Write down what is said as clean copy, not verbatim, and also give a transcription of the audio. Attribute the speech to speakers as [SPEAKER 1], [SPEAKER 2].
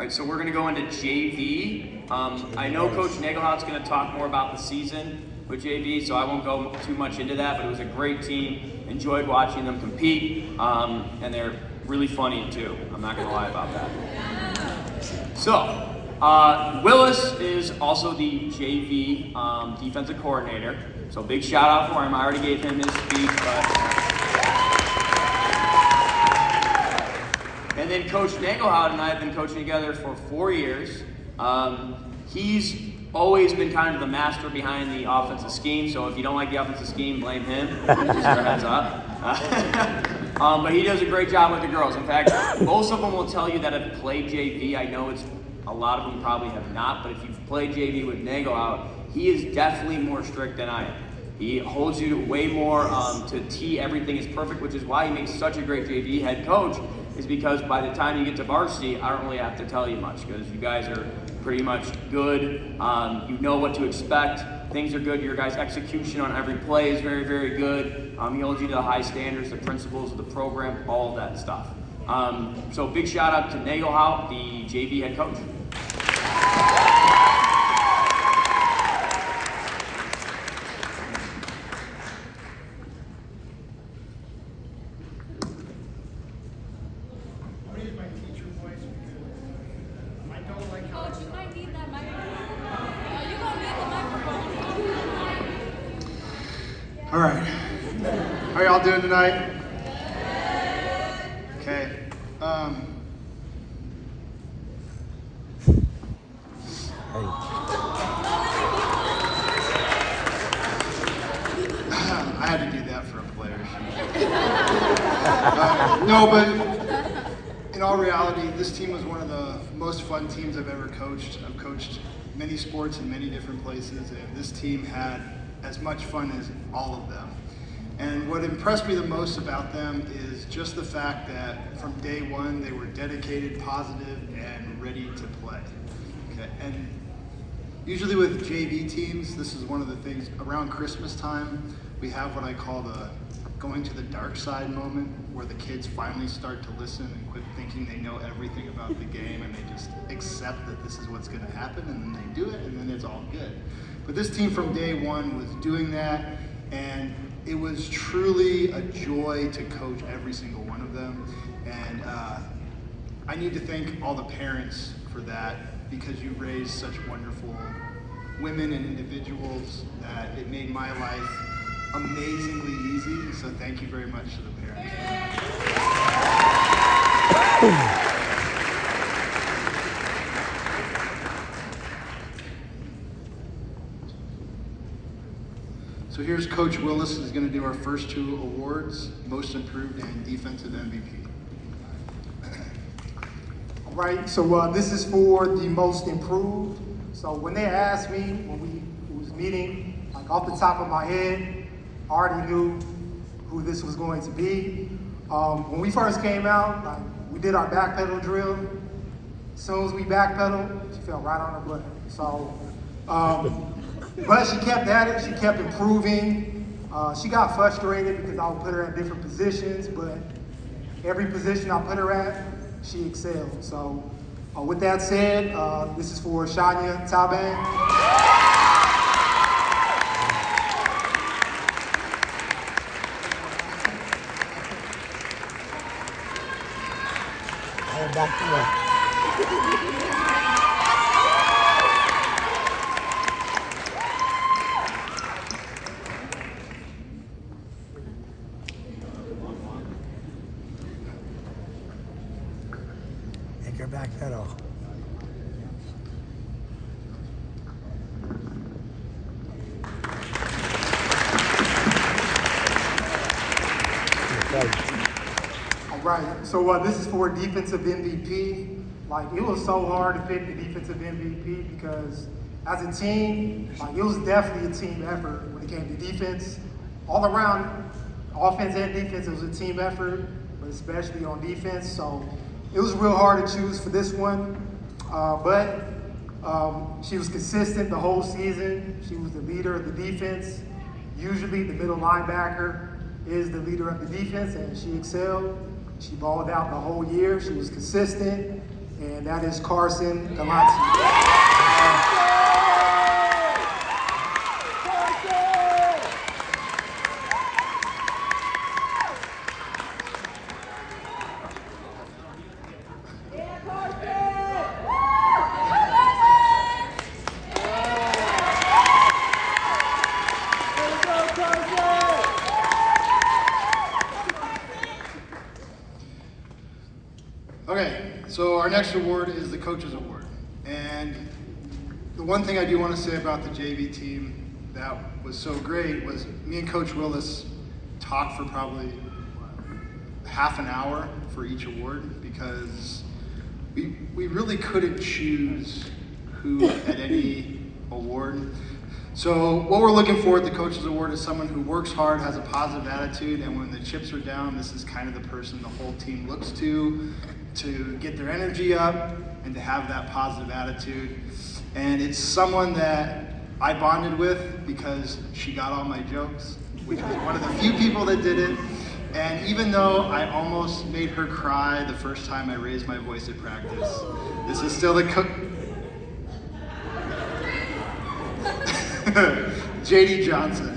[SPEAKER 1] All right, so we're going to go into JV. I know Coach Nagelhout's going to talk more about the season with JV, so I won't go too much into that, but it was a great team. Enjoyed watching them compete, and they're really funny too. I'm not going to lie about that. So, Willis is also the JV defensive coordinator, so big shout out for him. I already gave him his speech, And then Coach Nagelhout and I have been coaching together for 4 years. He's always been kind of the master behind the offensive scheme, so if you don't like the offensive scheme, blame him. Just your heads up. But he does a great job with the girls. In fact, most of them will tell you that have played JV. I know a lot of them probably have not, but if you've played JV with Nagelhout, he is definitely more strict than I am. He holds you way more to T. Everything is perfect, which is why he makes such a great JV head coach, is because by the time you get to varsity, I don't really have to tell you much because you guys are pretty much good. You know what to expect. Things are good. Your guys' execution on every play is very, very good. He holds you to the high standards, the principles of the program, all of that stuff. So big shout out to Nagelhout, the JV head coach.
[SPEAKER 2] All right. How are y'all doing tonight? Okay. I had to do that for a player. No, but in all reality, this team was one of the most fun teams I've ever coached. I've coached many sports in many different places, and this team had as much fun as all of them. And what impressed me the most about them is just the fact that from day one, they were dedicated, positive, and ready to play. Okay. And usually with JV teams, this is one of the things, around Christmas time, we have what I call the going to the dark side moment, where the kids finally start to listen and quit thinking they know everything about the game, and they just accept that this is what's gonna happen, and then they do it, and then it's all good. But this team from day one was doing that, and it was truly a joy to coach every single one of them. And I need to thank all the parents for that, because you raised such wonderful women and individuals that it made my life amazingly easy. So thank you very much to the parents. So here's Coach Willis, who's going to do our first two awards, Most Improved and Defensive MVP.
[SPEAKER 3] All right, so this is for the Most Improved. So when they asked me, when we was meeting, like off the top of my head, I already knew who this was going to be. When we first came out, like, we did our backpedal drill. As soon as we backpedaled, she fell right on her butt. So, but she kept at it, she kept improving. She got frustrated because I would put her at different positions, but every position I put her at, she excelled. So with that said, this is for Shania Taban.
[SPEAKER 4] Back to work. Take her back pedal.
[SPEAKER 3] All right, so this is for defensive MVP. Like, it was so hard to pick the defensive MVP because as a team, like, it was definitely a team effort when it came to defense. All around, offense and defense, it was a team effort, but especially on defense. So it was real hard to choose for this one. But she was consistent the whole season. She was the leader of the defense. Usually the middle linebacker is the leader of the defense, and she excelled. She balled out the whole year. She was consistent, and that is Carson Galante.
[SPEAKER 2] Okay, so our next award is the Coaches Award. And the one thing I do want to say about the JV team that was so great was me and Coach Willis talked for probably half an hour for each award because we really couldn't choose who at any award. So what we're looking for at the Coaches Award is someone who works hard, has a positive attitude, and when the chips are down, this is kind of the person the whole team looks to get their energy up and to have that positive attitude. And it's someone that I bonded with because she got all my jokes, which was one of the few people that did it. And even though I almost made her cry the first time I raised my voice at practice, this is still the JD Johnson.